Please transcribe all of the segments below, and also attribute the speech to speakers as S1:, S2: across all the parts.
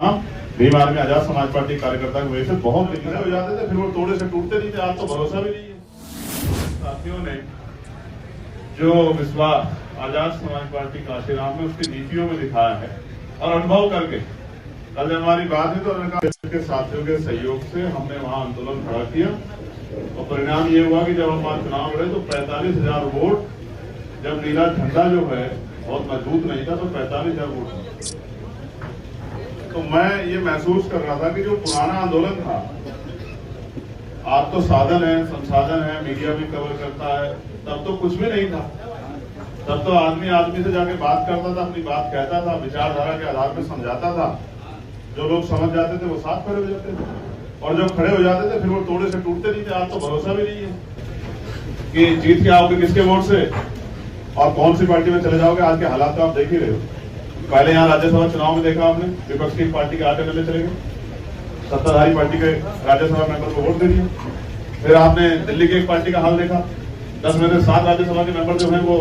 S1: Bhim army Azad Samaj party कार्यकर्ता की वजह से बहुत दिक्कतें हो जाते थे, फिर वो तोड़े से टूटते नहीं थे। आज तो भरोसा भी नहीं है। साथियों ने जो विश्वास आजाद समाज पार्टी काशीराम में उसकी नीतियों में दिखाया है और अनुभव करके, कल जब हमारी बात है तो उन्होंने कहा के साथियों के सहयोग से हमने वहां आंदोलन खड़ा किया और परिणाम ये हुआ कि जब हम वहां चुनाव लड़े तो 45,000 वोट, जब नीला झंडा जो है बहुत मजबूत नहीं था तो 45,000 वोट। तो मैं ये महसूस कर रहा था कि जो पुराना आंदोलन था, आज तो साधन है, संसाधन है, मीडिया भी कवर करता है, तब तो कुछ भी नहीं था। तब तो आदमी आदमी से जाके बात करता था, अपनी बात कहता था, विचारधारा के आधार पर समझाता था। जो लोग समझ जाते थे वो साथ खड़े हो जाते थे और जब खड़े हो जाते थे फिर वो तोड़े से टूटते नहीं थे। आज तो भरोसा भी नहीं है कि जीत के आओगे किसके वोट से और कौन सी पार्टी में चले जाओगे। आज के हालात तो आप देख ही रहे हो। पहले यहाँ राज्यसभा चुनाव में देखा आपने, विपक्ष की पार्टी के 8 MLA चले गए, सत्ताधारी पार्टी के राज्यसभा मेंबर को वोट दे दिए। फिर आपने दिल्ली की एक पार्टी का हाल देखा, 10 में से 7 राज्यसभा के मेंबर जो है वो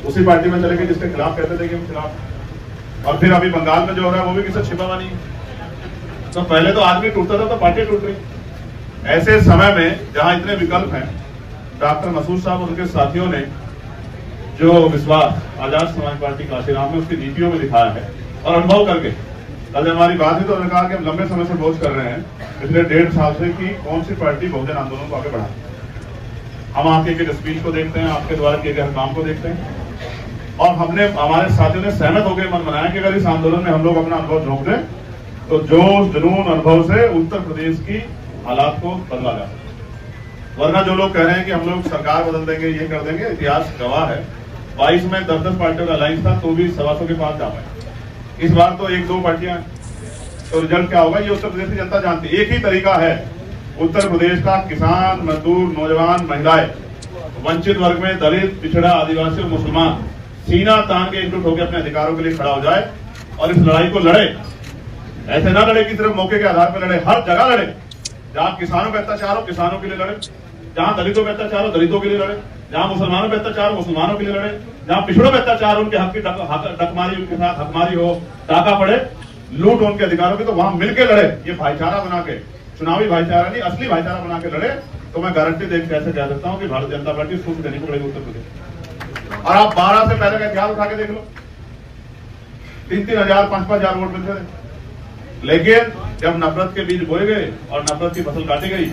S1: उसी पार्टी में चले गए जिसके खिलाफ कहते थे कि हम खिलाफ। और फिर अभी बंगाल में जो हो रहा है वो भी किसी छिपा हुआ नहीं है। तो पहले तो आदमी टूटता था तो पार्टी टूट रही। ऐसे समय में जहां इतने विकल्प हैं, डॉक्टर मसूद साहब और उनके साथियों ने जो विश्वास आजाद समाज पार्टी काशीराम में उसकी नीतियों में दिखाया है और अनुभव करके, कल जब हमारी बात हुई तो उन्होंने कहा कि हम लंबे समय से बोझ कर रहे हैं पिछले 1.5 साल से कि कौन सी पार्टी बहुजन आंदोलन को आगे बढ़ाए। हम आपके एक स्पीच को देखते हैं, आपके द्वारा किए गए काम को देखते हैं और हमने, हमारे साथियों ने सहमत होकर मन बनाया कि अगर इस आंदोलन में हम लोग अपना अनुभव झोंक दें तो जोश जुनून अनुभव से उत्तर प्रदेश की हालात को बदला जा सकता। वरना जो लोग कह रहे हैं कि हम लोग सरकार बदल देंगे, ये कर देंगे, इतिहास गवाह है 22 में 10-10 पार्टियों का अलायंस था तो भी 125 के पास जा पाए। इस बार तो 1-2 पार्टियां, तो रिजल्ट क्या होगा ये उत्तर प्रदेश की जनता जानती है। एक ही तरीका है उत्तर प्रदेश का, किसान, मजदूर, नौजवान, महिलाएं, वंचित वर्ग में दलित, पिछड़ा, आदिवासी और मुसलमान सीना तान के एकजुट होकर अपने अधिकारों के लिए खड़ा हो जाए और इस लड़ाई को लड़े। ऐसे ना लड़े कि सिर्फ मौके के आधार पर लड़े, हर जगह लड़े। जहां किसानों पे अत्याचार हो किसानों के लिए लड़े, जहां दलितों पे अत्याचार हो दलितों के लिए लड़े, जहां मुसलमानों पे अत्याचार हो मुसलमानों के लिए लड़े, जहां पिछड़ों पे अत्याचार हो उनके हक की डकमारी, उनके साथ हकमारी हो, टाका पड़े, लूट उनके अधिकारों की, तो वहां मिलकर लड़े। ये भाईचारा बना के, चुनावी भाईचारा नहीं असली भाईचारा बना के लड़े तो मैं गारंटी देख कैसे कह सकता हूं कि भारतीय जनता पार्टी सूख देने को पड़ेगी उत्तर प्रदेश। और आप 12 से पहले का इतिहास उठा के देख लो, 3-3 हजार 5-5 हजार वोट मिलते थे। लेकिन जब नफरत के बीज बोए गए और नफरत की फसल काटी गई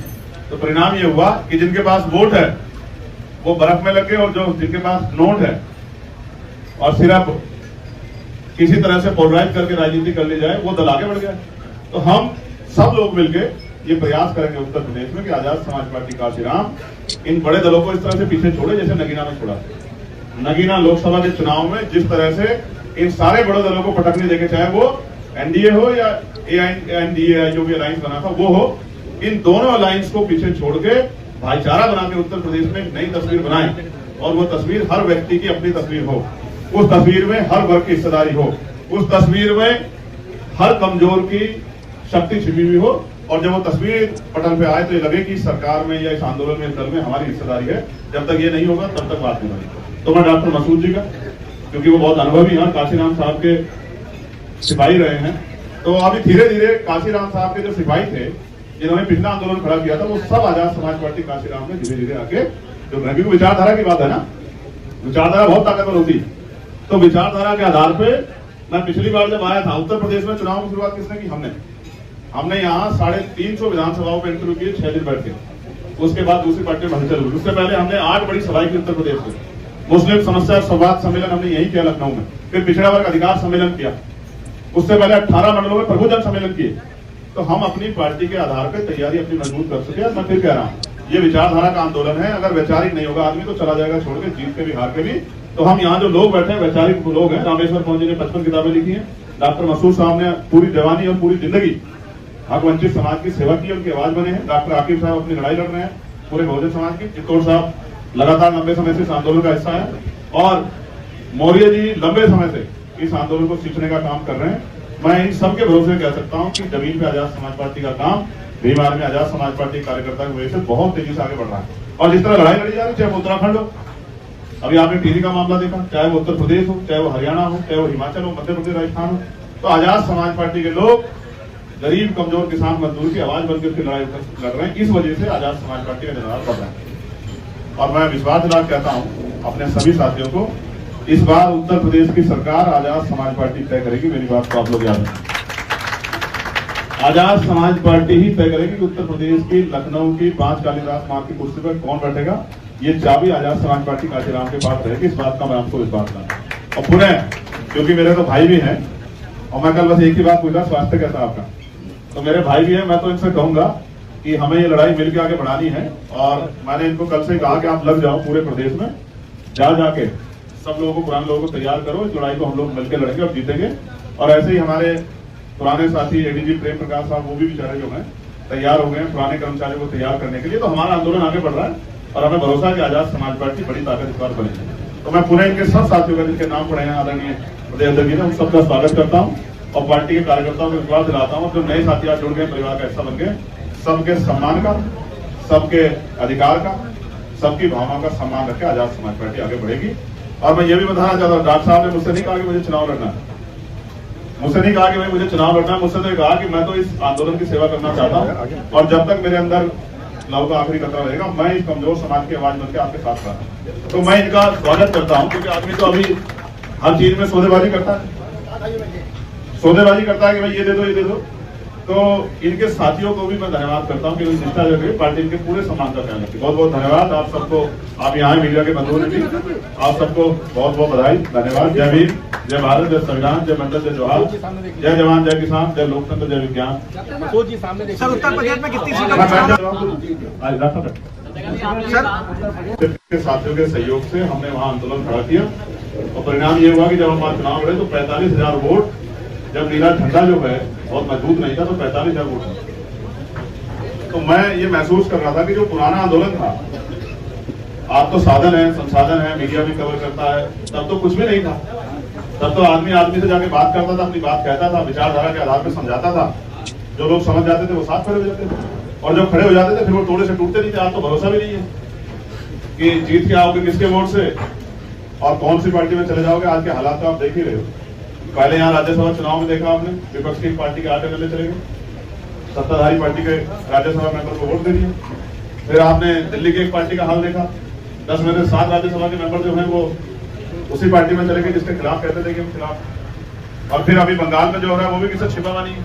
S1: तो परिणाम ये हुआ कि जिनके पास वोट है वो बर्फ में लगे और जो जिनके पास नोट है और सिर्फ किसी तरह से पोलराइज करके राजनीति कर ली जाए वो दल आगे बढ़ गया। तो हम सब लोग मिलकर ये प्रयास करेंगे उत्तर प्रदेश में कि आजाद समाज पार्टी काशीराम इन बड़े दलों को इस तरह से पीछे छोड़े जैसे नगीना में छोड़ा। नगीना लोकसभा के चुनाव में जिस तरह से इन सारे बड़े दलों को पटकने देके, चाहे वो एनडीए हो या एनडीए जो भी अलायंस बना था वो हो, इन दोनों अलायंस को पीछे छोड़ के भाईचारा बना के उत्तर प्रदेश में एक नई तस्वीर बनाए और वो तस्वीर हर व्यक्ति की अपनी तस्वीर हो, उस तस्वीर में हर वर्ग की हिस्सेदारी हो, उस तस्वीर में हर कमजोर की शक्ति छिपी हुई हो और जब वो तस्वीर पटल पे आए तो ये लगे कि सरकार में या इस आंदोलन में, इस दल में हमारी हिस्सेदारी है। जब तक ये नहीं होगा तब तक बात नहीं बनेगी। तो मैं डॉक्टर मसूद जी का, क्योंकि वो बहुत अनुभवी हैं, काशीराम साहब के सिपाही रहे हैं, तो अभी धीरे धीरे काशीराम साहब के जो सिपाही थे जिन्होंने पिछला आंदोलन खड़ा किया था वो सब आजाद समाज पार्टी काशीराम में धीरे धीरे आके जो क्योंकि विचारधारा की बात है ना, विचारधारा बहुत ताकतवर होती है। तो विचारधारा के आधार पे मैं पिछली बार जब आया था उत्तर प्रदेश में चुनाव की शुरुआत किसने की? हमने यहाँ 350 विधानसभाओं पे इंटरव्यू किए 6 दिन बैठ के। उसके बाद दूसरी पार्टी में हलचल हुई। उससे पहले हमने 8 बड़ी सभाएं की उत्तर प्रदेश में। मुस्लिम समस्या संवाद सम्मेलन हमने यही किया लखनऊ में, फिर पिछड़ा वर्ग अधिकार सम्मेलन किया, उससे पहले 18 मंडलों में प्रभु जन सम्मेलन किए। तो हम अपनी पार्टी के आधार पर तैयारी अपनी मजबूत कर सके। मैं फिर कह रहा हूँ ये विचारधारा का आंदोलन है, अगर वैचारिक नहीं होगा आदमी तो चला जाएगा छोड़ के, जीत के भी हार के भी। तो हम यहाँ जो लोग बैठे हैं वैचारिक लोग हैं। रामेश्वर पौन जी ने 55 किताबें लिखी हैं, डॉक्टर मसूद साहब ने पूरी जवानी और पूरी जिंदगी हक वंचित समाज की सेवा की, उनकी आवाज बने हैं। डॉक्टर आकिब साहब अपनी लड़ाई लड़ रहे हैं पूरे बहुजन समाज की। चित्तौड़ साहब लगातार लंबे समय से इस आंदोलन का हिस्सा है और मौर्य जी लंबे समय से इस आंदोलन को सींचने का काम कर रहे हैं। मैं इन सबके भरोसे कह सकता हूँ कि जमीन पे आजाद समाज पार्टी का काम भीम आर्मी आजाद समाज पार्टी कार्यकर्ता की वजह से बहुत तेजी से आगे बढ़ रहा है। और जिस तरह लड़ाई लड़ी जा रही है, चाहे वो उत्तराखंड हो, अभी आपने टीवी का मामला देखा, चाहे वो उत्तर प्रदेश हो, चाहे वो हरियाणा हो, चाहे वो हिमाचल हो, मध्य प्रदेश, राजस्थान हो, तो आजाद समाज पार्टी के लोग गरीब कमजोर किसान मजदूर की आवाज बनकर उसकी लड़ाई लड़ रहे हैं। इस वजह से आजाद समाज पार्टी का निराश बढ़ रहा है। और मैं विश्वास दिला कहता हूं अपने सभी साथियों को, इस बार उत्तर प्रदेश की सरकार आजाद समाज पार्टी तय करेगी। मेरी बात को आप लोग याद रखें, आजाद समाज पार्टी ही तय करेगी कि उत्तर प्रदेश की लखनऊ की 5 कालीदास मार्ग की कुर्सी पर कौन बैठेगा। ये चाबी आजाद समाज पार्टी काशीराम के पास रहेगी। इस बात का मैं आपको विश्वास करता। और पुनः क्योंकि मेरे तो भाई भी हैं और मैं कल बस एक ही बात पूछा, स्वास्थ्य कैसा आपका, तो मेरे भाई भी हैं, मैं तो इनसे कहूंगा कि हमें ये लड़ाई मिलकर आगे बढ़ानी है। और मैंने इनको कल से कहा कि आप लग जाओ पूरे प्रदेश में, जाके सब लोगों को, पुराने लोगों को तैयार करो। इस लड़ाई को हम लोग मिलकर लड़ेंगे और जीतेंगे। और ऐसे ही हमारे पुराने साथी एडीजी प्रेम प्रकाश साहब, वो भी बेचारे जो हैं तैयार हो गए हैं पुराने कर्मचारियों को तैयार करने के लिए। तो हमारा आंदोलन आगे बढ़ रहा है और हमें भरोसा है कि आजाद समाज पार्टी बड़ी ताकत इस बार बनेगी। तो मैं पुनः इनके सब साथियों का, जिनके नाम पढ़े हैं आदरणीय प्रदेश अध्यक्ष जी ने, उन सबका स्वागत करता हूँ और पार्टी के कार्यकर्ताओं को विश्वास दिलाता हूँ। जो नए साथी आज जुड़ गए, परिवार का हिस्सा बन गए, सबके सम्मान का, सबके अधिकार का, सबकी भावनाओं का सम्मान रख के आजाद समाज पार्टी आगे बढ़ेगी। और मैं ये भी बताना चाहता हूँ, डॉक्टर साहब ने मुझसे नहीं कहा कि मुझे चुनाव लड़ना है, मुझसे नहीं कहा कि भाई मुझे चुनाव लड़ना है। मुझसे तो कहा कि मैं तो इस आंदोलन की सेवा करना चाहता हूँ और जब तक मेरे अंदर लव का आखिरी कतरा रहेगा, मैं इस कमजोर समाज की आवाज बनकर आपके साथ रहा हूं। तो मैं इनका स्वागत करता हूं, क्योंकि आदमी तो अभी हर चीज में सौदेबाजी करता है कि भाई ये दे दो, ये दे दो। तो इनके साथियों को भी मैं धन्यवाद करता हूं कि निष्ठा जो है पार्टी इनके पूरे सम्मान का ध्यान रखी। बहुत बहुत धन्यवाद आप सबको। आप यहाँ मीडिया के बंधुओं ने भी आप सबको बहुत बहुत बधाई, धन्यवाद। जय भीम, जय भारत, जय संविधान, जय मंडल, जय जोहार, जय जवान, जय किसान, जय लोकतंत्र, जय विज्ञान।
S2: सर, उत्तर प्रदेश में कितनी सीटें
S1: के साथियों के सहयोग से हमने वहां आंदोलन खड़ा किया और परिणाम ये हुआ कि जब हम वहां चुनाव लड़े तो 45,000 वोट, जब नीला झंडा जो है बहुत मजबूत नहीं था, तो 45,000 वोट। तो मैं ये महसूस कर रहा था कि जो पुराना आंदोलन था, आप तो साधन है, संसाधन है, मीडिया भी कवर करता है, तब तो कुछ भी नहीं था। तब तो आदमी आदमी से जाके बात करता था, अपनी बात कहता था, विचारधारा के आधार पर समझाता था। जो लोग समझ जाते थे वो साथ खड़े हो जाते थे और जब खड़े हो जाते थे फिर वो तोड़े से टूटते नहीं थे। आज तो भरोसा भी नहीं है कि जीत के आओगे किसके वोट से और कौन सी पार्टी में चले जाओगे। आज के हालात तो आप देख ही रहे हो। पहले यहाँ राज्यसभा चुनाव में देखा आपने, विपक्ष की पार्टी के 8 MLA चले गए, सत्ताधारी पार्टी के राज्यसभा मेंबर को वोट दे दिए। फिर आपने दिल्ली की एक पार्टी का हाल देखा, 10 में से 7 राज्यसभा के मेंबर जो है वो उसी पार्टी में चले गए जिसके खिलाफ कहते थे कि हम खिलाफ। और फिर अभी बंगाल में जो हो रहा है वो भी किसी छिपा नहीं है।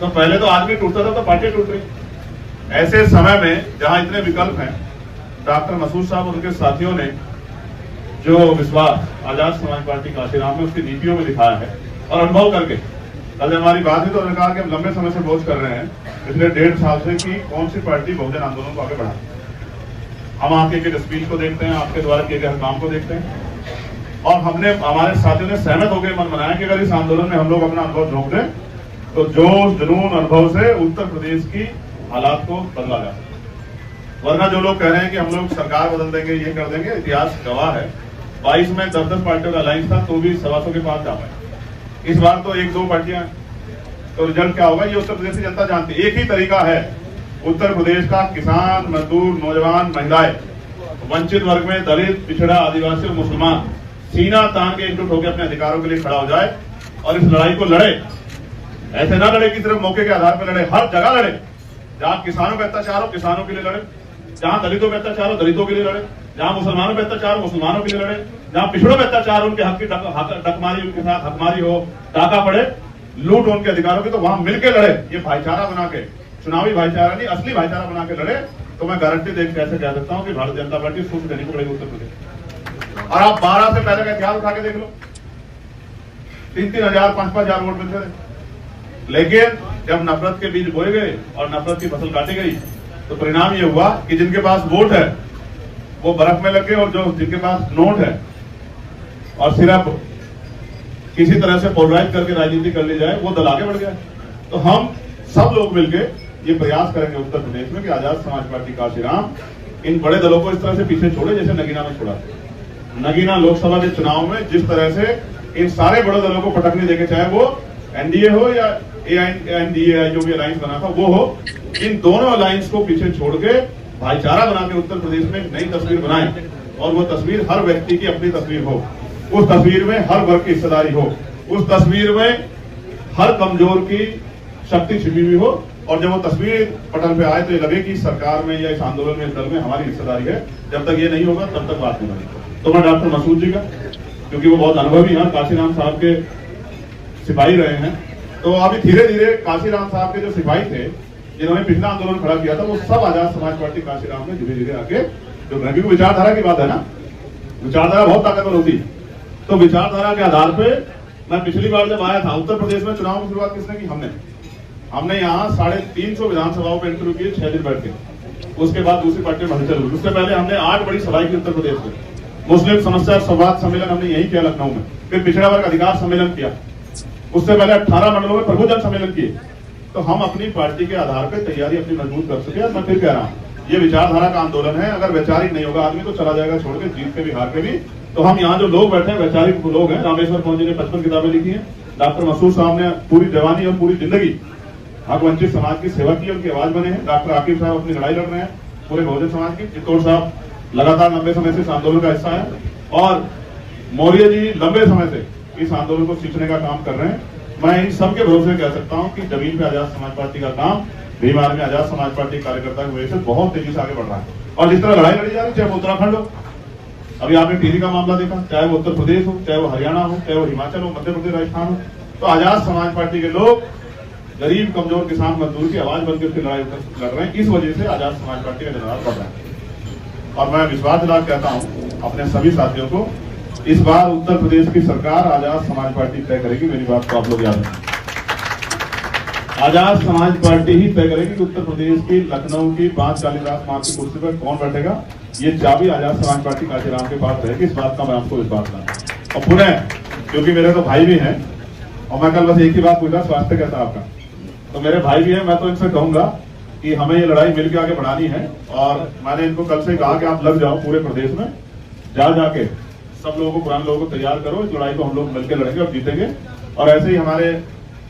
S1: तो पहले तो आदमी टूटता था तो पार्टी टूट रही। ऐसे समय में जहां इतने विकल्प हैं, डॉक्टर मसूद साहब और उनके साथियों ने जो विश्वास आजाद समाज पार्टी काशीराम में उसकी नीतियों में दिखाया है और अनुभव करके, कल हमारी बात हुई तो उन्होंने कहा कि हम लंबे समय से बोझ कर रहे हैं पिछले 1.5 साल से कि कौन सी पार्टी बहुजन आंदोलन को आगे बढ़ाए। हम आपके एक स्पीच को देखते हैं, आपके द्वारा किए गए काम को देखते हैं और हमने, हमारे साथियों ने सहमत होकर मन बनाया कि अगर इस आंदोलन में हम लोग अपना अनुभव झोंक दें तो जोश जुनून अनुभव से उत्तर प्रदेश की हालात को बदला जा सकता। वरना जो लोग कह रहे हैं कि हम लोग सरकार बदल देंगे, ये कर देंगे, इतिहास गवाह है 22 में 10-10 पार्टियों का अलायंस था तो भी 125 के पास जा पाए। इस बार तो 1-2 पार्टियां, तो रिजल्ट क्या होगा ये उत्तर प्रदेश की जनता जानती है। एक ही तरीका है उत्तर प्रदेश का, किसान, मजदूर, नौजवान, महिलाएं, वंचित वर्ग में दलित, पिछड़ा, आदिवासी और मुसलमान सीना तान के एकजुट होकर अपने अधिकारों के लिए खड़ा हो जाए और इस लड़ाई को लड़े। ऐसे ना लड़े कि सिर्फ मौके के आधार पर लड़े, हर जगह लड़े। जहां किसानों पे अत्याचार हो किसानों के लिए लड़े, जहां दलितों पे अत्याचार हो दलितों के लिए लड़े, जहां मुसलमानों पे अत्याचार हो मुसलमानों के लिए लड़े, जहां पिछड़ों पे अत्याचार उनके हक की डकमारी, उनके साथ हकमारी हो, टाका पड़े, लूट उनके अधिकारों की, तो वहां मिलकर लड़े। ये भाईचारा बना के, चुनावी भाईचारा नहीं असली भाईचारा बना के लड़े, तो मैं गारंटी देख कैसे कह सकता हूं कि भारतीय जनता पार्टी सूट देने को पड़ेगी उत्तर प्रदेश। और आप 12 से पहले का इतिहास उठा के देख लो, 3-3 हजार 5-5 हजार वोट मिलते थे। लेकिन जब नफरत के बीज बोए गए और नफरत की फसल काटी गई तो परिणाम ये हुआ कि जिनके पास वोट है वो बर्फ में लग गए और जो जिनके पास नोट है और सिर्फ किसी तरह से पोलराइज करके राजनीति कर ली जाए वो दल आगे बढ़ गया। तो हम सब लोग मिलकर ये प्रयास करेंगे उत्तर प्रदेश में कि आजाद समाज पार्टी काशीराम इन बड़े दलों को इस तरह से पीछे छोड़े जैसे नगीना में छोड़ा। नगीना लोकसभा के चुनाव में जिस तरह से इन सारे बड़े दलों को पटकने देके, चाहे वो एनडीए हो या एनडीए जो भी अलायंस बना था वो हो, इन दोनों अलायंस को पीछे छोड़ के भाईचारा बना के उत्तर प्रदेश में एक नई तस्वीर बनाए और वो तस्वीर हर व्यक्ति की अपनी तस्वीर हो, उस तस्वीर में हर वर्ग की हिस्सेदारी हो। उस तस्वीर में हर कमजोर की शक्ति छिपी हुई हो, और जब वो तस्वीर पटल पे आए तो ये लगे कि सरकार में या इस आंदोलन में, इस दल में हमारी हिस्सेदारी है। जब तक ये नहीं होगा तब तक बात नहीं बनेगी। तो मैं डॉक्टर मसूद जी का, क्योंकि वो बहुत अनुभवी हैं, काशीराम साहब के सिपाही रहे हैं, तो अभी धीरे धीरे काशीराम साहब के जो सिपाही थे जिन्होंने पिछला आंदोलन खड़ा किया था, वो सब आजाद समाज पार्टी काशीराम में धीरे धीरे आके जो क्योंकि विचारधारा की बात है ना, विचारधारा बहुत ताकतवर होती है। तो विचारधारा के आधार पे मैं पिछली बार जब आया था उत्तर प्रदेश में, चुनाव की शुरुआत किसने की? हमने यहाँ 350 विधानसभाओं पे इंटरव्यू किए 6 दिन बैठ के। उसके बाद दूसरी पार्टी में हलचल हुई। उससे पहले हमने 8 बड़ी सभाएं की उत्तर प्रदेश में। मुस्लिम समस्या संवाद सम्मेलन हमने यही किया लखनऊ में, फिर पिछड़ा वर्ग अधिकार सम्मेलन किया, उससे पहले 18 मंडलों में प्रबुजन सम्मेलन किए। तो हम अपनी पार्टी के आधार पर तैयारी अपनी मजबूत कर चुके हैं। मैं फिर कह रहा हूँ, ये विचारधारा का आंदोलन है। अगर वैचारिक नहीं होगा आदमी तो चला जाएगा छोड़ के, जीत के भी हार के भी। तो हम यहाँ जो लोग बैठे हैं वैचारिक लोग हैं। रामेश्वर कौन जी ने 55 किताबें लिखी हैं, डॉक्टर मसूद साहब ने पूरी जवानी और पूरी जिंदगी हक वंचित समाज की सेवा की, उनकी आवाज बने हैं। डॉक्टर आकिब साहब अपनी लड़ाई लड़ रहे हैं पूरे बहुजन समाज की। चित्तौड़ साहब लगातार लंबे समय से इस आंदोलन का हिस्सा है, और मौर्य जी लंबे समय से इस आंदोलन को सींचने का काम कर रहे हैं। मैं इन सबके भरोसे कह सकता हूं कि जमीन पे आजाद समाज पार्टी का काम भीम आर्मी आजाद समाज पार्टी कार्यकर्ता की वजह से बहुत तेजी से आगे बढ़ रहा है। और जिस तरह लड़ाई लड़ी जा रही है, चाहे वो उत्तराखंड हो, अभी आपने टीरी का मामला देखा, चाहे वो उत्तर प्रदेश हो, चाहे वो हरियाणा हो, चाहे वो हिमाचल हो, मध्य प्रदेश, राजस्थान हो, तो आजाद समाज पार्टी के लोग गरीब कमजोर किसान मजदूर की आवाज बनकर उसकी लड़ाई लड़ रहे हैं। इस वजह से आजाद समाज पार्टी का जनराज बढ़ रहा है। और मैं विश्वास दिला कहता हूं अपने सभी साथियों को, इस बार उत्तर प्रदेश की सरकार आजाद समाज पार्टी तय करेगी। मेरी बात को आप लोग याद रखें, आजाद समाज पार्टी ही तय करेगी कि उत्तर प्रदेश की लखनऊ की 5 कालीदास मार्ग की कुर्सी पर कौन बैठेगा। ये चाबी आजाद समाज पार्टी काशीराम के पास रहेगी। इस बात का मैं आपको विश्वास दिलाऊं। और पुनः क्योंकि मेरे तो भाई भी हैं, और मैं कल बस एक ही बात पूछा, स्वास्थ्य कैसा आपका, तो मेरे भाई भी हैं, मैं तो इनसे कहूंगा कि हमें ये लड़ाई मिलकर आगे बढ़ानी है। और मैंने इनको कल से कहा कि आप लग जाओ पूरे प्रदेश में, जा जाके सब लोगों को, पुराने लोगों को तैयार करो। इस लड़ाई को हम लोग मिलकर लड़ेंगे और जीतेंगे। और ऐसे ही हमारे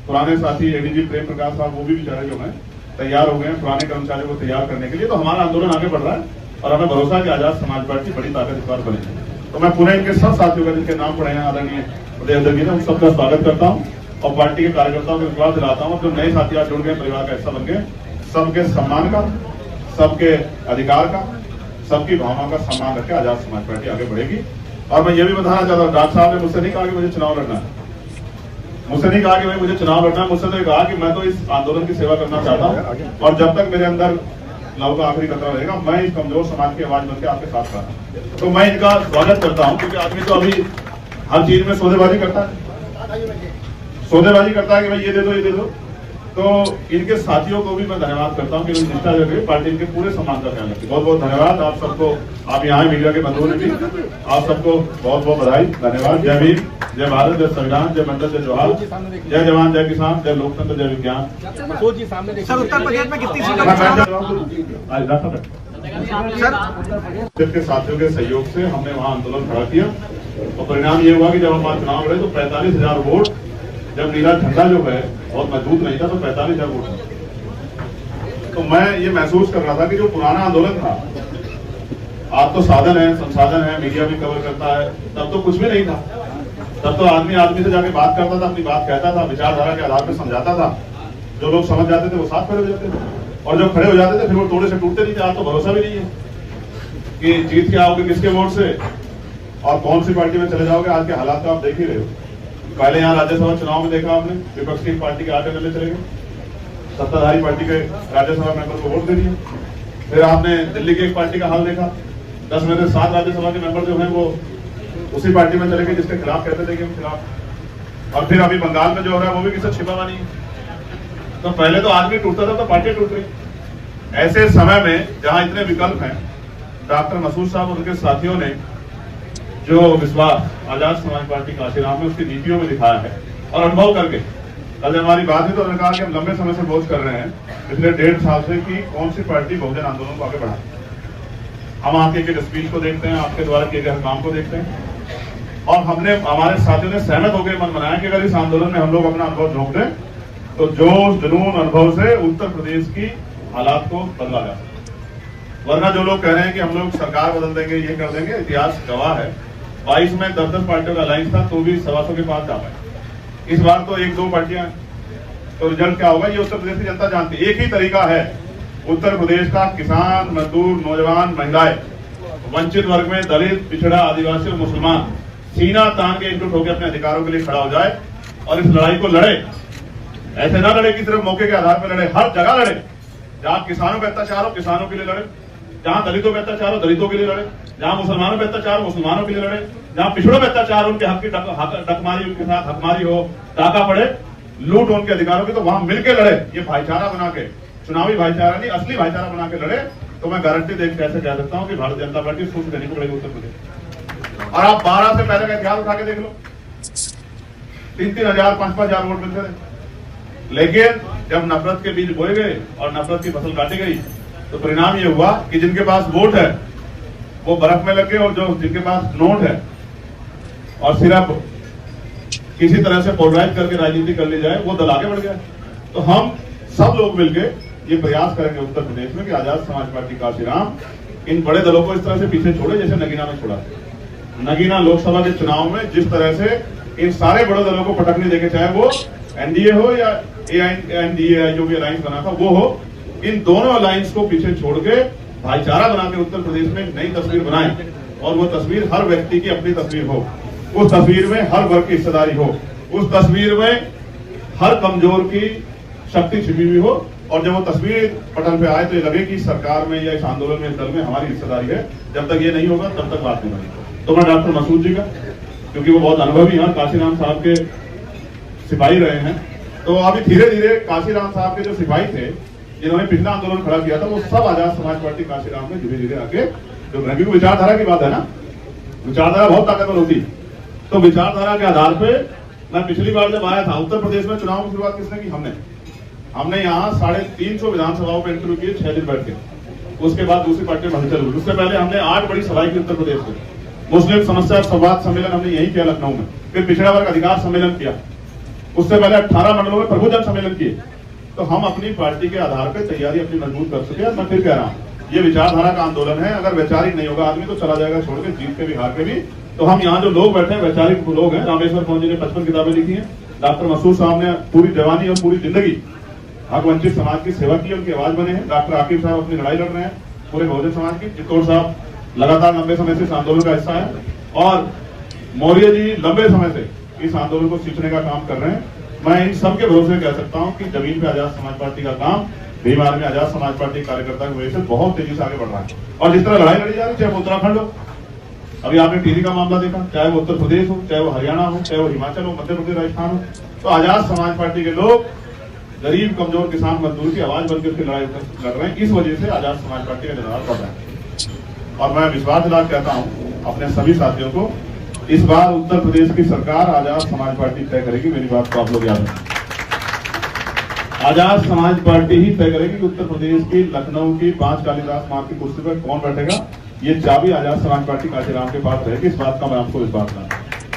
S1: पुराने साथी एडीजी प्रेम प्रकाश साहब, वो भी बेचारे जो हैं तैयार हो गए हैं पुराने कर्मचारियों को तैयार करने के लिए। तो हमारा आंदोलन आगे बढ़ रहा है, और हमें भरोसा है कि आजाद समाज पार्टी बड़ी ताकत इस बार बनेगी। तो मैं पुणे इनके सब साथियों का, जिनके नाम पढ़े हैं आदरणीय उदयेंद्र जी ने, उन सबका स्वागत करता हूँ और पार्टी के कार्यकर्ताओं को विश्वास दिलाता हूँ। जो नए साथी आज जुड़ गए, परिवार का हिस्सा बन गए, सबके सम्मान का, सबके अधिकार का, सबकी भावनाओं का सम्मान रख के आजाद समाज पार्टी आगे बढ़ेगी। और मैं ये भी बताना चाहता हूँ, डॉक्टर साहब ने मुझसे नहीं कहा कि मुझे चुनाव लड़ना है, मुझसे नहीं कहा कि भाई मुझे चुनाव लड़ना है। मुझसे तो कहा कि मैं तो इस आंदोलन की सेवा करना चाहता हूँ, और जब तक मेरे अंदर लहू का आखिरी कतरा रहेगा, मैं इस कमजोर समाज की आवाज बनकर आपके साथ खड़ा हूं। तो मैं इनका स्वागत करता हूं, क्योंकि आदमी तो अभी हर चीज में सौदेबाजी करता है कि भाई ये दे दो, ये दे दो। तो इनके साथियों को भी मैं धन्यवाद करता हूँ कि निष्ठा जो पार्टी इनके पूरे सम्मान का ख्याल रखती। बहुत बहुत धन्यवाद आप सबको। आप यहाँ मीडिया के बंधुओं ने भी आप सबको बहुत बहुत बधाई, धन्यवाद। जय भीम, जय भारत, जय संविधान, जय मंडल, जय जोहार, जय जवान, जय किसान, जय लोकतंत्र, जय विज्ञान।
S2: सर उत्तर प्रदेश में कितनी सीटों
S1: के साथियों के सहयोग से हमने वहाँ आंदोलन खड़ा किया, और परिणाम ये हुआ कि जब हम वहाँ चुनाव लड़े तो 45,000 वोट, जब नीला झंडा जो है बहुत मजबूत नहीं था, तो 45,000 वोट था। तो मैं ये महसूस कर रहा था कि जो पुराना आंदोलन था, आज तो साधन है, संसाधन है, मीडिया भी कवर करता है, तब तो कुछ भी नहीं था। तब तो आदमी आदमी से जाके बात करता था, अपनी बात कहता था, विचारधारा के आधार पर समझाता था। जो लोग समझ जाते थे वो साथ खड़े हो जाते थे, और जब खड़े हो जाते थे फिर वो तोड़े से टूटते नहीं थे। आज तो भरोसा भी नहीं है कि जीत के आओगे किसके वोट से और कौन सी पार्टी में चले जाओगे। आज के हालात तो आप देख ही रहे हो। पहले यहाँ राज्यसभा चुनाव में देखा आपने, विपक्ष की पार्टी के 8 एमएलए चले गए, सत्ताधारी पार्टी के राज्यसभा मेंबर को वोट दे दिए। फिर आपने दिल्ली की एक पार्टी का हाल देखा, 10 में से 7 राज्यसभा के मेंबर जो हैं वो उसी पार्टी में चले गए जिसके खिलाफ कहते थे कि हम खिलाफ। और फिर अभी बंगाल में जो हो रहा है वो भी किसी छिपा हुआ नहीं है। तो पहले तो आदमी टूटता था तो पार्टी टूट रही। ऐसे समय में जहां इतने विकल्प हैं, डॉक्टर मसूद साहब और उनके साथियों ने जो विश्वास आजाद समाज पार्टी काशीराम में उसकी नीतियों में दिखाया है, और अनुभव करके, कल हमारी बात हुई तो उन्होंने कहा कि हम लंबे समय से बोझ कर रहे हैं पिछले 1.5 साल से कि कौन सी पार्टी बहुजन आंदोलन को आगे बढ़ाए। हम आपके एक स्पीच को देखते हैं, आपके द्वारा किए गए काम को देखते हैं, और हमने, हमारे साथियों ने सहमत होकर मन बनाया कि अगर इस आंदोलन में हम लोग अपना अनुभव झोंक दें तो जोश जुनून अनुभव से उत्तर प्रदेश की हालात को बदला जा सकता। वरना जो लोग कह रहे हैं कि हम लोग सरकार बदल देंगे, ये कर देंगे, इतिहास गवाह है 22 में 10-10 पार्टियों का अलायंस था तो भी 125 के पास जा पाए। इस बार तो एक दो पार्टियां, तो रिजल्ट क्या होगा ये उत्तर प्रदेश की जनता जानती है। एक ही तरीका है उत्तर प्रदेश का, किसान, मजदूर, नौजवान, महिलाएं, वंचित वर्ग में दलित, पिछड़ा, आदिवासी और मुसलमान सीना तान के एकजुट होकर अपने अधिकारों के लिए खड़ा हो जाए और इस लड़ाई को लड़े। ऐसे ना लड़े कि सिर्फ मौके के आधार पर लड़े, हर जगह लड़े। जहां किसानों पे अत्याचार हो किसानों के लिए लड़े, जहां दलितों पे अत्याचार हो दलितों के लिए लड़े, जहां मुसलमानों पे अत्याचार हो मुसलमानों के लिए लड़े, जहां पिछड़ों पे अत्याचार हो उनके हक की डकमारी, उनके साथ हकमारी हो, टाका पड़े, लूट उनके अधिकारों की, तो वहां मिलकर लड़े। ये भाईचारा बना के, चुनावी भाईचारा नहीं असली भाईचारा बना के लड़े, तो मैं गारंटी देख कैसे कह सकता हूं कि भारतीय जनता पार्टी सूझ देने को पड़ेगी उत्तर प्रदेश। और आप 12 से पहले का इतिहास उठा के देख लो, 3-3 हजार 5-5 हजार वोट मिलते थे। लेकिन जब नफरत के बीज बोए गए और नफरत की फसल काटी गई तो परिणाम ये हुआ कि जिनके पास वोट है वो बर्फ में लग गए, और जो जिनके पास नोट है और सिर्फ किसी तरह से पोलराइज करके राजनीति कर ली जाए वो दल आगे बढ़ गया। तो हम सब लोग मिलकर ये प्रयास करेंगे उत्तर प्रदेश में कि आजाद समाज पार्टी काशीराम इन बड़े दलों को इस तरह से पीछे छोड़े जैसे नगीना में छोड़ा। नगीना लोकसभा के चुनाव में जिस तरह से इन सारे बड़े दलों को पटकने देके, चाहे वो एनडीए हो या एनडीए जो भी अलायंस बना था वो हो, इन दोनों अलायंस को पीछे छोड़ के भाईचारा बना के उत्तर प्रदेश में एक नई तस्वीर बनाए, और वो तस्वीर हर व्यक्ति की अपनी तस्वीर हो, उस तस्वीर में हर वर्ग की हिस्सेदारी हो, उस तस्वीर में हर कमजोर की शक्ति छिपी हुई हो, और जब वो तस्वीर पटल पे आए तो ये लगे कि सरकार में या इस आंदोलन में, इस दल में हमारी हिस्सेदारी है। जब तक ये नहीं होगा तब तक बात नहीं बनेगी। तो मैं डॉक्टर मसूद जी का, क्योंकि वो बहुत अनुभवी हैं, काशीराम साहब के सिपाही रहे हैं, तो अभी धीरे धीरे काशीराम साहब के जो सिपाही थे जिन्होंने पिछला आंदोलन खड़ा किया था वो सब आजाद समाज पार्टी काशीराम में धीरे धीरे आके जो रहे, क्योंकि विचारधारा की बात है ना, विचारधारा बहुत ताकतवर होती। तो विचारधारा के आधार पे मैं पिछली बार जब आया था उत्तर प्रदेश में, चुनाव की शुरुआत किसने की? हमने यहाँ 350 विधानसभाओं पे इंटरव्यू किए 6 दिन बैठ के। उसके बाद दूसरी पार्टी में हलचल हुई। उससे पहले हमने 8 बड़ी सभाएं की उत्तर प्रदेश में। मुस्लिम समस्या संवाद सम्मेलन हमने यही किया लखनऊ में, फिर पिछड़ा वर्ग अधिकार सम्मेलन किया, उससे पहले 18 मंडलों में प्रभुजन सम्मेलन किए। तो हम अपनी पार्टी के आधार पर तैयारी अपनी मजबूत कर सके। मैं फिर कह रहा हूँ ये विचारधारा का आंदोलन है, अगर वैचारिक नहीं होगा आदमी तो चला जाएगा छोड़ के, जीत के भी हार के भी। तो हम यहाँ जो लोग बैठे हैं वैचारिक लोग हैं। रामेश्वर कौन जी ने 55 किताबें लिखी हैं, डॉक्टर मसूद साहब ने पूरी जवानी और पूरी जिंदगी हक वंचित समाज की सेवा की, उनकी आवाज बने हैं। डॉक्टर आकिब साहब अपनी लड़ाई लड़ रहे हैं पूरे बहुजन समाज की। चित्तौड़ साहब लगातार लंबे समय से इस आंदोलन का हिस्सा है, और मौर्य जी लंबे समय से इस आंदोलन को सींचने का काम कर रहे हैं। मैं इन सबके भरोसे कह सकता हूं कि जमीन पे आजाद समाज पार्टी का काम भीमार में आजाद समाज पार्टी कार्यकर्ता की वजह से बहुत तेजी से आगे बढ़ रहा है। और जिस तरह लड़ाई लड़ी जा रही है, चाहे वो उत्तराखंड हो, अभी आपने टीवी का मामला देखा, चाहे वो उत्तर प्रदेश हो, चाहे वो हरियाणा हो, चाहे वो हिमाचल हो, मध्य प्रदेश, राजस्थान हो, तो आजाद समाज पार्टी के लोग गरीब, कमजोर, किसान, मजदूर की आवाज बनकर उसकी लड़ाई लड़ रहे हैं। इस वजह से आजाद समाज पार्टी का निराश बढ़ रहा है। और मैं विश्वास दिला कहता हूं अपने सभी साथियों को, इस बार उत्तर प्रदेश की सरकार आजाद समाज पार्टी तय करेगी। मेरी बात को आप लोग याद रखें, आजाद समाज पार्टी ही तय करेगी कि उत्तर प्रदेश की लखनऊ की 5 कालीदास मार्ग की कुर्सी पर कौन बैठेगा। ये चाबी आजाद समाज पार्टी काशीराम के पास रहेगी। इस बात का मैं आपको विश्वास करता हूं।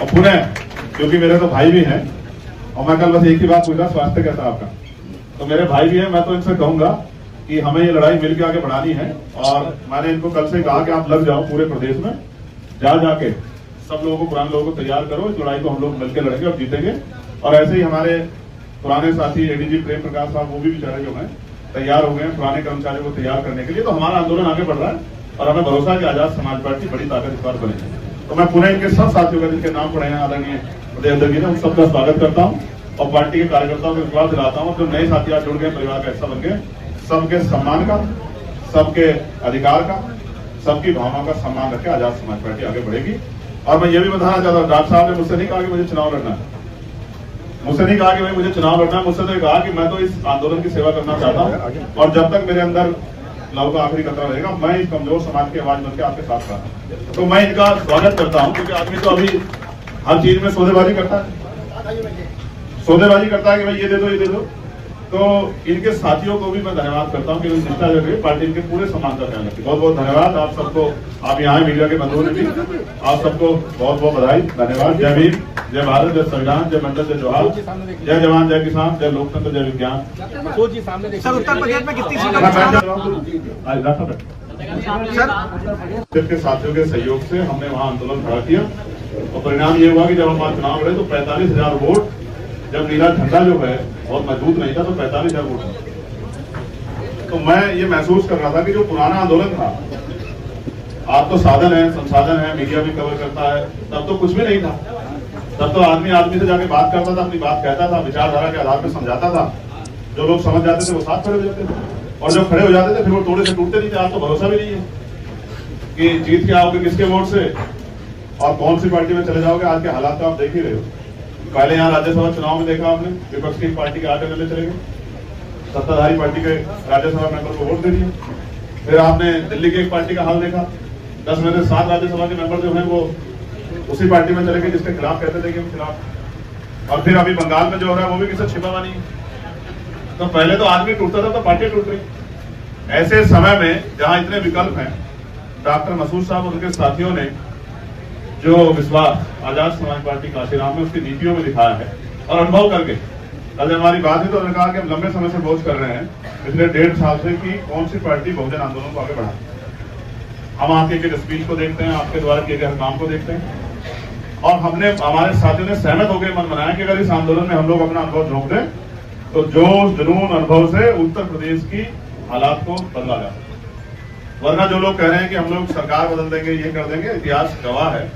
S1: और पुनः क्योंकि मेरे तो भाई भी हैं, और मैं कल बस एक ही बात पूछा, स्वास्थ्य कैसा आपका, तो मेरे भाई भी हैं, मैं तो इनसे कहूंगा कि हमें ये लड़ाई मिलकर आगे बढ़ानी है। और मैंने इनको कल से कहा कि आप लग जाओ पूरे प्रदेश में, जाके सब लोगों को, पुराने लोगों को तैयार करो, इस लड़ाई को हम लोग मिलकर लड़ेंगे और जीतेंगे। और ऐसे ही हमारे पुराने साथी एडीजी प्रेम प्रकाश साहब, वो भी बेचारे जो हैं तैयार हो गए हैं पुराने कर्मचारियों को तैयार करने के लिए। तो हमारा आंदोलन आगे बढ़ रहा है और हमें भरोसा है कि आजाद समाज पार्टी बड़ी ताकत इस बार बनेगी। तो मैं पुनः इनके सब साथियों का, जिनके नाम पढ़े हैं आदरणीय प्रदेश जी ने, उन सबका स्वागत करता हूँ और पार्टी के कार्यकर्ताओं को विश्वास दिलाता हूँ। जो नए साथी आज जुड़ गए, परिवार का हिस्सा बन गए, सबके सम्मान का, सबके अधिकार का, सबकी भावनाओं का सम्मान रखे आजाद समाज पार्टी आगे बढ़ेगी। और मैं ये भी बताना चाहता हूँ, डॉक्टर साहब ने मुझसे नहीं कहा कि मुझे चुनाव लड़ना है, मुझसे नहीं कहा कि भाई मुझे चुनाव लड़ना है, मुझसे तो कहा कि मैं तो इस आंदोलन की सेवा करना चाहता हूँ, और जब तक मेरे अंदर लव का आखिरी कतरा रहेगा मैं इस कमजोर समाज की आवाज बनकर आपके साथ रहा हूँ। तो मैं इनका स्वागत करता हूँ, क्योंकि आदमी तो अभी हर चीज में सौदेबाजी करता है कि भाई ये दे दो, ये दे दो। तो इनके साथियों को भी मैं धन्यवाद करता हूँ कि निष्ठा जगह पार्टी इनके पूरे सम्मान का ध्यान रखी। बहुत बहुत धन्यवाद आप सबको, आप यहाँ मीडिया के बंधुओं ने भी आप सबको बहुत बहुत बधाई, धन्यवाद। जय भीम, जय भारत, जय संविधान, जय मंडल, जय जवाहर, जय जवान, जय किसान, जय लोकतंत्र, जय विज्ञान।
S2: सर उत्तर प्रदेश में कितनी सीटों
S1: के साथियों के सहयोग से हमने वहाँ आंदोलन खड़ा किया और परिणाम ये हुआ कि जब हम वहाँ चुनाव लड़े तो 45,000 वोट जब नीला झंडा जो है बहुत मजबूत नहीं था तो 45,000 वोट था। तो मैं ये महसूस कर रहा था कि जो पुराना आंदोलन था, आज तो साधन है, संसाधन है, मीडिया भी कवर करता है, तब तो कुछ भी नहीं था। तब तो आदमी आदमी से जाके बात करता था, अपनी बात कहता था, विचारधारा के आधार पर समझाता था। जो लोग समझ जाते थे वो साथ खड़े हो जाते थे, और जब खड़े हो जाते थे फिर वो तोड़े से टूटते नहीं थे। आज तो भरोसा भी नहीं है कि जीत के आओगे किसके वोट से और कौन सी पार्टी में चले जाओगे। आज के हालात तो आप देख ही रहे हो। पहले यहाँ राज्यसभा चुनाव में देखा आपने, विपक्ष की पार्टी के 8 MLA चले गए, सत्ताधारी पार्टी के राज्यसभा मेंबर को वोट दे दिए। फिर आपने दिल्ली की एक पार्टी का हाल देखा, 10 में से 7 राज्यसभा के मेंबर जो है वो उसी पार्टी में चले गए जिसके खिलाफ कहते थे कि हम खिलाफ। और फिर अभी बंगाल में जो हो रहा है वो भी किसी छिपा हुआ नहीं है। तो पहले तो आदमी टूटता था तो पार्टी टूट रही। ऐसे समय में जहां इतने विकल्प हैं, डॉक्टर मसूद साहब और उनके साथियों ने जो विश्वास आजाद समाज पार्टी काशीराम में उसकी नीतियों में दिखाया है और अनुभव करके, कल हमारी बात हुई तो उन्होंने कहा कि हम लंबे समय से बोझ कर रहे हैं पिछले 1.5 साल से कि कौन सी पार्टी बहुजन आंदोलन को आगे बढ़ा। हम आपके एक स्पीच को देखते हैं, आपके द्वारा किए गए हर काम को देखते हैं, और हमने हमारे साथियों ने सहमत होकर मन बनाया कि अगर इस आंदोलन में हम लोग अपना अनुभव झोंक दें तो जोश जुनून अनुभव से उत्तर प्रदेश की हालात को बदला जा सकता। वरना जो लोग कह रहे हैं कि हम लोग सरकार बदल देंगे, ये कर देंगे, इतिहास गवाह है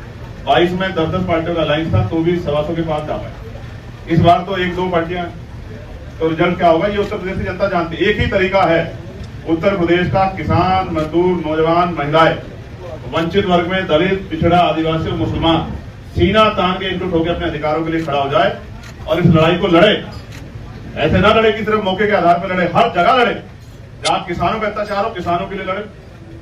S1: 22 में 10-10 पार्टियों का अलायंस था तो भी 125 के पास जा पाए। इस बार तो 1-2 पार्टियां, तो रिजल्ट क्या होगा ये उत्तर प्रदेश की जनता जानती है। एक ही तरीका है उत्तर प्रदेश का, किसान, मजदूर, नौजवान, महिलाएं, वंचित वर्ग में दलित, पिछड़ा, आदिवासी और मुसलमान सीना तान के एकजुट होकर अपने अधिकारों के लिए खड़ा हो जाए और इस लड़ाई को लड़े। ऐसे ना लड़े कि सिर्फ मौके के आधार पर लड़े, हर जगह लड़े। जहां किसानों पे अत्याचार हो किसानों के लिए लड़े,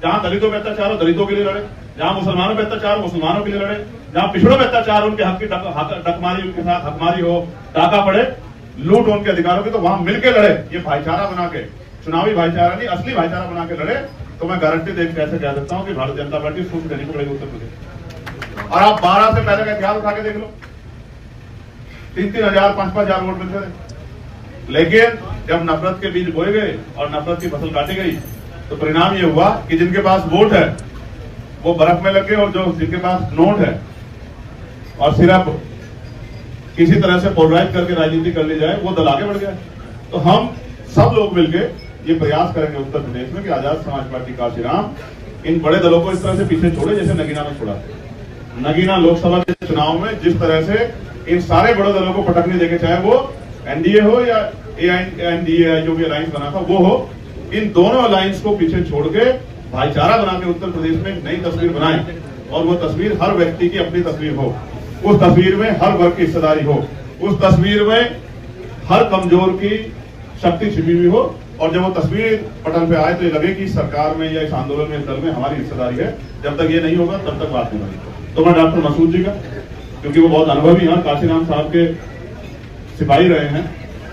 S1: जहां दलितों पे अत्याचार हो दलितों के लिए लड़े, जहां मुसलमानों पे अत्याचार हो मुसलमानों के लिए लड़े, जहां पिछड़ों पे अत्याचार उनके हक की डकमारी, उनके साथ हकमारी हो, डाका पड़े, लूट उनके अधिकारों की, तो वहां मिलकर लड़े। ये भाईचारा बना के, चुनावी भाईचारा नहीं असली भाईचारा बना के लड़े, तो मैं गारंटी देकर कैसे कह सकता हूं कि भारतीय जनता पार्टी सूट देनी पड़ेगी उत्तर प्रदेश। और आप 12 से पहले का इतिहास उठा के देख लो, 3-3 हजार 5-5 हजार वोट मिलते थे। लेकिन जब नफरत के बीज बोए गए और नफरत की फसल काटी गई तो परिणाम ये हुआ कि जिनके पास वोट है वो बर्फ में लग गए, और जो जिनके पास नोट है और सिर्फ किसी तरह से पोलराइज करके राजनीति कर ली जाए वो दल आगे बढ़ गया। तो हम सब लोग मिलकर ये प्रयास करेंगे उत्तर प्रदेश में कि आजाद समाज पार्टी काशीराम इन बड़े दलों को इस तरह से पीछे छोड़े जैसे नगीना में छोड़ा। नगीना लोकसभा के चुनाव में जिस तरह से इन सारे बड़े दलों को पटकने देके, चाहे वो एनडीए हो या एनडीए जो भी अलायंस बना था वो हो, इन दोनों अलायंस को पीछे छोड़ के भाईचारा बना के उत्तर प्रदेश में एक नई तस्वीर बनाए, और वो तस्वीर हर व्यक्ति की अपनी तस्वीर हो, उस तस्वीर में हर वर्ग की हिस्सेदारी हो, उस तस्वीर में हर कमजोर की शक्ति छिपी हुई हो, और जब वो तस्वीर पटल पे आए तो ये लगे कि सरकार में या इस आंदोलन में, इस दल में हमारी हिस्सेदारी है। जब तक ये नहीं होगा तब तक बात नहीं होगी। तो मैं डॉक्टर मसूद जी का, क्योंकि वो बहुत अनुभवी हैं, काशीराम साहब के सिपाही रहे हैं,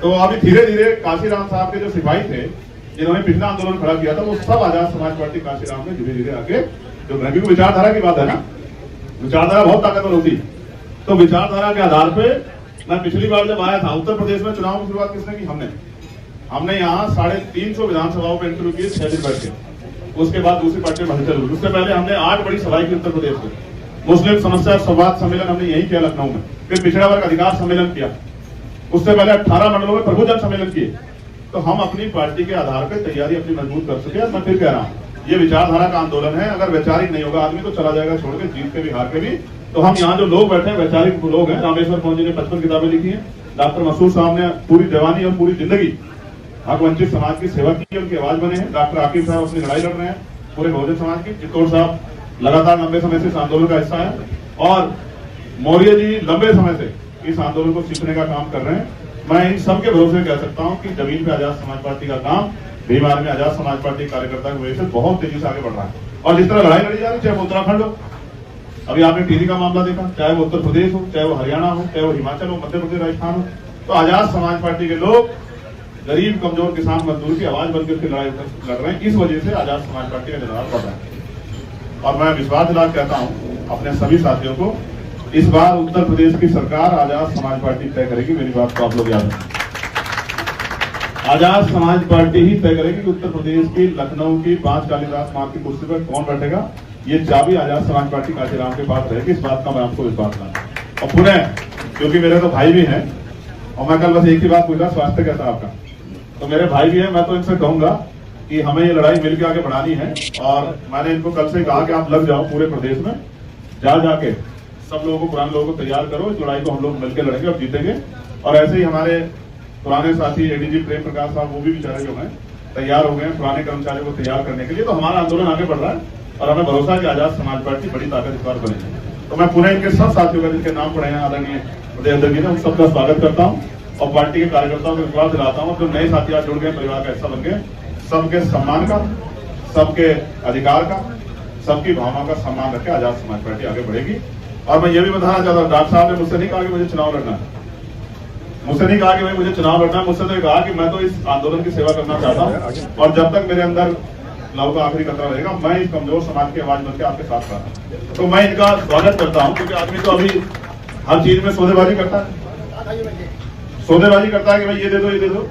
S1: तो अभी धीरे धीरे काशीराम साहब के जो सिपाही थे जिन्होंने पिछला आंदोलन खड़ा किया था वो सब आजाद समाज पार्टी काशीराम में धीरे धीरे आके जो क्योंकि विचारधारा की बात है ना, विचारधारा बहुत ताकतवर होती। तो विचारधारा के आधार पे मैं पिछली बार जब आया था उत्तर प्रदेश में, चुनाव की शुरुआत किसने की? हमने यहाँ 350 विधानसभाओं पे इंटरव्यू किए 6 दिन बैठ के। उसके बाद दूसरी पार्टी में हलचल हुई। उससे पहले हमने 8 बड़ी सभाएं की उत्तर प्रदेश में। मुस्लिम समस्या संवाद सम्मेलन हमने यही किया लखनऊ में, फिर पिछड़ा वर्ग अधिकार सम्मेलन किया, उससे पहले 18 मंडलों में प्रभुजन सम्मेलन किए। तो हम अपनी पार्टी के आधार पर तैयारी अपनी मजबूत कर सके। मैं फिर कह रहा हूँ ये विचारधारा का आंदोलन है, अगर वैचारिक नहीं होगा आदमी तो चला जाएगा छोड़ के, जीत के भी हार के भी। तो हम यहाँ जो लोग बैठे हैं वैचारिक लोग हैं। रामेश्वर पौन जी ने 55 किताबें लिखी हैं, डॉक्टर मसूद साहब ने पूरी जवानी और पूरी जिंदगी हक वंचित समाज की सेवा की, उनकी आवाज बने हैं। डॉक्टर आकिब साहब अपनी लड़ाई लड़ रहे हैं पूरे बहुजन समाज की। चित्तौड़ साहब लगातार लंबे समय से इस आंदोलन का हिस्सा है, और मौर्य जी लंबे समय से इस आंदोलन को सीखने का काम कर रहे हैं। मैं इन सबके भरोसे कह सकता हूं कि जमीन पे आजाद समाज पार्टी का काम भीमार में आजाद समाज पार्टी कार्यकर्ता की वजह से बहुत तेजी से आगे बढ़ रहा है। और जिस तरह लड़ाई लड़ी जा रही है, चाहे वो उत्तराखंड हो, अभी आपने टीवी का मामला देखा, चाहे वो उत्तर प्रदेश हो, चाहे वो हरियाणा हो, चाहे वो हिमाचल हो, मध्य प्रदेश, राजस्थान हो, तो आजाद समाज पार्टी के लोग गरीब, कमजोर, किसान, मजदूर की आवाज बनकर उसकी लड़ाई लड़ रहे हैं। इस वजह से आजाद समाज पार्टी का जनाब बढ़ रहा है। और मैं विश्वास दिला कहता हूँ अपने सभी साथियों को, इस बार उत्तर प्रदेश की सरकार आजाद समाज पार्टी तय करेगी। मेरी बात को आप लोग याद रखें, आजाद समाज पार्टी ही तय करेगी कि उत्तर प्रदेश की लखनऊ की 5 कालीदास मार्ग की कुर्सी पर कौन बैठेगा। ये चाबी आजाद समाज पार्टी काशीराम के पास रहेगी। इस बात का मैं आपको विश्वास दिलाता हूं। और पुनः क्योंकि मेरे तो भाई भी हैं, और मैं कल बस एक ही बात पूछा, स्वास्थ्य कैसा आपका? तो मेरे भाई भी है, मैं तो इनसे कहूंगा कि हमें ये लड़ाई मिलकर आगे बढ़ानी है। और मैंने इनको कल से कहा कि आप लग जाओ पूरे प्रदेश में, जाके सब लोगों को, पुराने लोगों को तैयार करो, इस लड़ाई को हम लोग मिलकर लड़ेंगे और जीतेंगे। और ऐसे ही हमारे पुराने साथी एडीजी प्रेम प्रकाश साहब, वो भी बेचारे जो हैं तैयार हो गए हैं पुराने कर्मचारियों को तैयार करने के लिए। तो हमारा आंदोलन आगे बढ़ रहा है और हमें भरोसा है कि आजाद समाज पार्टी बड़ी ताकत इस बार बनेगी। तो मैं पूरे इनके सब साथियों का, जिनके नाम पड़े हैं आदरणीय उदयेंद्र जी ने, उन सबका स्वागत करता हूँ और पार्टी के कार्यकर्ताओं को विश्वास दिलाता हूँ। जो नए साथी आज जुड़ गए, परिवार का हिस्सा बन गए, सबके सम्मान का, सबके अधिकार का, सबकी भावनाओं का सम्मान रख के आजाद समाज पार्टी आगे बढ़ेगी। और मैं ये भी बताना चाहता हूँ, डॉक्टर साहब ने मुझसे नहीं कहा कि मुझे चुनाव लड़ना है, मुझसे नहीं कहा कि भाई मुझे चुनाव लड़ना है, मुझसे तो कहा कि मैं तो इस आंदोलन की सेवा करना चाहता हूँ और जब तक मेरे अंदर लव का आखिरी कतरा रहेगा, मैं इस कमजोर समाज की आवाज बनकर आपके साथ रहा। तो मैं इनका स्वागत करता हूँ, क्योंकि आदमी तो अभी हर चीज में सौदेबाजी करता है कि भाई ये दे दो, ये दे दो।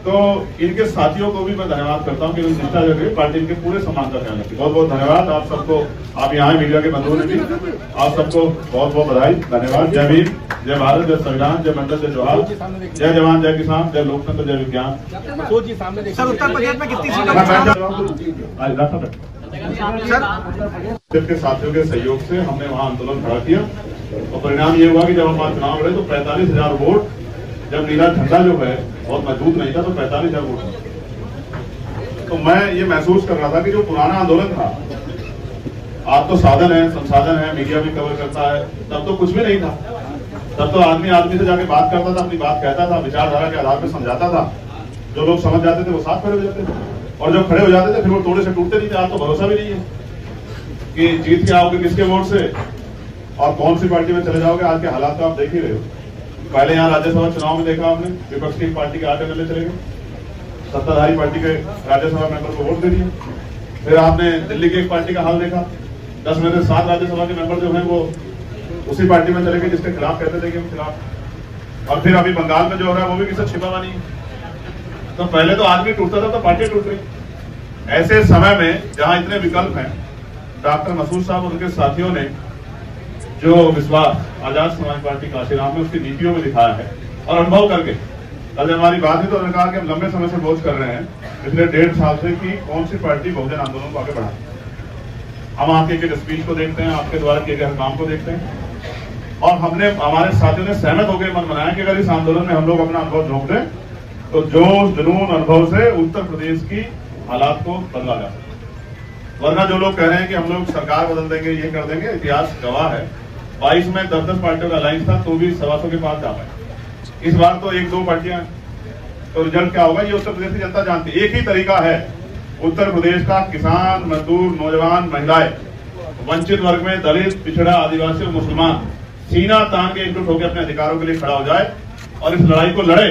S1: तो इनके साथियों को भी मैं धन्यवाद करता हूँ कि निष्ठा जगह पार्टी इनके पूरे सम्मान का ख्याल रखी। बहुत बहुत धन्यवाद आप सबको, आप यहाँ मीडिया के बंधुओं ने भी, आप सबको बहुत बहुत बधाई, धन्यवाद। जय भीम, जय भारत, जय संविधान, जय मंडल, जय जोहार, जय जवान, जय किसान, जय लोकतंत्र, जय विज्ञान।
S2: सर उत्तर प्रदेश में कितनी सीटें?
S1: के साथियों के सहयोग से हमने वहाँ आंदोलन खड़ा किया और परिणाम ये हुआ कि जब हम वहाँ चुनाव लड़े तो 45,000 वोट, जब नीला झंडा जो है बहुत मजबूत नहीं था, तो 45,000 वोट। तो मैं ये महसूस कर रहा था कि जो पुराना आंदोलन था, आज तो साधन है, संसाधन है, मीडिया भी कवर करता है, तब तो कुछ भी नहीं था। तब तो आदमी आदमी से जाके बात करता था, अपनी बात कहता था, विचारधारा के आधार पर समझाता था। जो लोग समझ जाते थे वो साथ खड़े हो जाते थे, और जब खड़े हो जाते थे फिर वो तोड़े से टूटते नहीं थे। आज तो भरोसा भी नहीं है कि जीत के आओगे किसके वोट से और कौन सी पार्टी में चले जाओगे। आज के हालात तो आप देख ही रहे हो। पहले यहाँ राज्यसभा चुनाव में देखा आपने, विपक्ष की पार्टी के आटे चले गए, सत्ताधारी पार्टी के राज्यसभा मेंबर को वोट दे दिए। फिर आपने दिल्ली की एक पार्टी का हाल देखा, 10 में से 7 राज्यसभा के मेंबर जो है वो उसी पार्टी में चले गए जिसके खिलाफ कहते थे कि हम खिलाफ। और फिर अभी बंगाल में जो हो रहा है वो भी किसी छिपा हुआ नहीं है। तो पहले तो आदमी टूटता था तो पार्टी टूट रही। ऐसे समय में जहां इतने विकल्प हैं, डॉक्टर मसूद साहब और उनके साथियों ने जो विश्वास आजाद समाज पार्टी काशीराम में उसकी नीतियों में दिखाया है और अनुभव करके, कल हमारी बात हुई तो उन्होंने कहा कि हम लंबे समय से बोझ कर रहे हैं पिछले 1.5 साल से कि कौन सी पार्टी बहुजन आंदोलन को आगे बढ़ाती है। हम आपके एक स्पीच को देखते हैं, आपके द्वारा किए गए काम को देखते हैं और हमने, हमारे साथियों ने सहमत होकर मन बनाया कि अगर इस आंदोलन में हम लोग अपना अनुभव झोंक दें तो जोश, जुनून, अनुभव से उत्तर प्रदेश की हालात को बदला जा सकता। वरना जो लोग कह रहे हैं कि हम लोग सरकार बदल देंगे, ये कर देंगे, इतिहास गवाह है 22 में 10-10 पार्टियों का अलायंस था तो भी 125 के पास जा पाए। इस बार तो 1-2 पार्टियां, तो रिजल्ट क्या होगा ये उत्तर प्रदेश की जनता जानती है। एक ही तरीका है उत्तर प्रदेश का, किसान, मजदूर, नौजवान, महिलाएं, वंचित वर्ग में दलित, पिछड़ा, आदिवासी और मुसलमान सीना तान के एकजुट होकर अपने अधिकारों के लिए खड़ा हो जाए और इस लड़ाई को लड़े।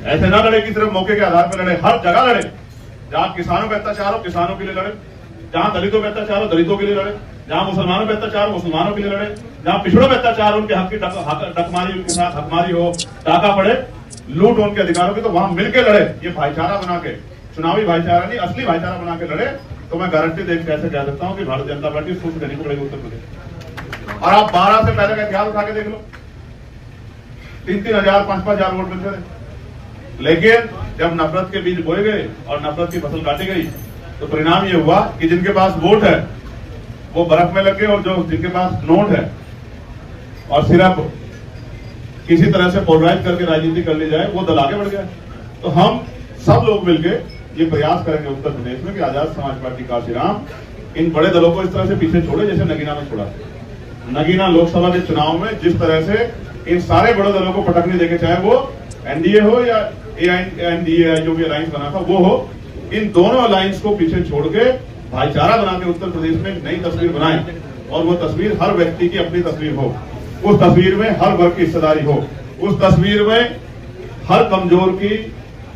S1: ऐसे ना लड़े कि सिर्फ मौके के आधार पर लड़े, हर जगह लड़े। जहां किसानों पे अत्याचार हो, किसानों के लिए लड़े, जहां दलितों पे अत्याचार हो, दलितों के लिए लड़े, जहां मुसलमानों पे अत्याचार हो, मुसलमानों के लिए लड़े, जहां पिछड़ों पे अत्याचार हो, उनके हक की डकमारी, उनके साथ हकमारी हो, टाका पड़े, लूट उनके अधिकारों की, तो वहां मिलकर लड़े। ये भाईचारा बना के, चुनावी भाईचारा नहीं, असली भाईचारा बना के लड़े, तो मैं गारंटी देख कैसे कह सकता हूँ कि भारतीय जनता पार्टी सूख देने को पड़ेगी उत्तर प्रदेश। और आप 12 से पहले का इतिहास उठा के देख लो, 3-3 हजार, 5-5 हजार वोट मिलते थे। लेकिन जब नफरत के बीज बोए गए और नफरत की फसल काटी गई तो परिणाम ये हुआ कि जिनके पास वोट है वो बर्फ में लग गए और जो जिनके पास नोट है और सिर्फ किसी तरह से पोलराइज करके राजनीति कर ली जाए वो दल आगे बढ़ गया। तो हम सब लोग मिलकर ये प्रयास करेंगे उत्तर प्रदेश में कि आजाद समाज पार्टी काशीराम इन बड़े दलों को इस तरह से पीछे छोड़े जैसे नगीना में छोड़ा। नगीना लोकसभा के चुनाव में जिस तरह से इन सारे बड़े दलों को पटकने देके, चाहे वो एनडीए हो या एनडीए जो भी अलायंस बना था वो हो, इन दोनों अलायंस को पीछे छोड़ के भाईचारा बना के उत्तर प्रदेश में एक नई तस्वीर बनाए और वो तस्वीर हर व्यक्ति की अपनी तस्वीर हो, उस तस्वीर में हर वर्ग की हिस्सेदारी हो, उस तस्वीर में हर कमजोर की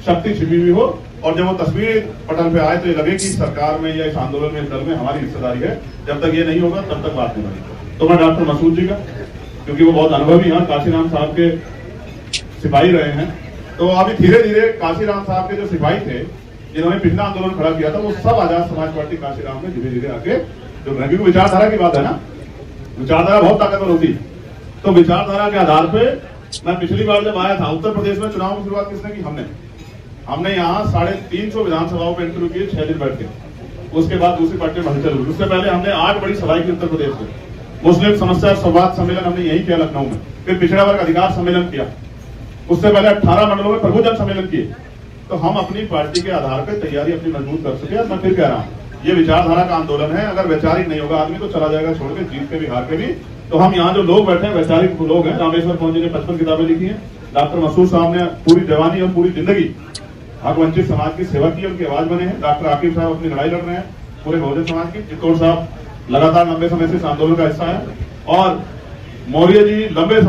S1: शक्ति छिपी हुई हो और जब वो तस्वीर पटल पे आए तो ये लगे कि सरकार में या इस आंदोलन में, इस दल में हमारी हिस्सेदारी है। जब तक ये नहीं होगा तब तक बात नहीं बनेगी। तो मैं डॉक्टर मसूद जी का, क्योंकि वो बहुत अनुभवी हैं, काशीराम साहब के सिपाही रहे हैं, तो अभी धीरे धीरे काशीराम साहब के जो सिपाही थे जिन्होंने पिछला आंदोलन खड़ा किया था वो सब आजाद समाज पार्टी काशीराम में धीरे धीरे आके जो क्योंकि विचारधारा की बात है ना, विचारधारा बहुत ताकतवर होती है। तो विचारधारा के आधार पे मैं पिछली बार जब आया था उत्तर प्रदेश में चुनाव की शुरुआत किसने की? हमने यहाँ 350 विधानसभाओं पर इंटरव्यू किए 6 दिन बैठ के। उसके बाद दूसरी पार्टी में हलचल हुई। उससे पहले हमने 8 बड़ी सभाएं की उत्तर प्रदेश में। मुस्लिम समस्या संवाद सम्मेलन हमने यही किया लखनऊ में, फिर पिछड़ा वर्ग अधिकार सम्मेलन किया, उससे पहले 18 मंडलों में प्रभुजन सम्मेलन किए। तो हम अपनी पार्टी के आधार पर तैयारी अपनी मजबूत कर सके। मैं फिर कह रहा हूँ, ये विचारधारा का आंदोलन है। अगर वैचारिक नहीं होगा आदमी तो चला जाएगा छोड़ के, जीत के भी हार के भी। तो हम यहाँ जो लोग बैठे हैं वैचारिक लोग हैं। रामेश्वर पौन जी ने 55 किताबें लिखी हैं। डॉक्टर मसूद साहब ने पूरी जवानी और पूरी जिंदगी हक वंचित समाज की सेवा की, उनकी आवाज बने हैं। डॉक्टर आकिब साहब अपनी लड़ाई लड़ रहे हैं पूरे बहुजन समाज की। चित्तौड़ साहब लगातार लंबे समय से इस आंदोलन का हिस्सा है, और मौर्य जी लंबे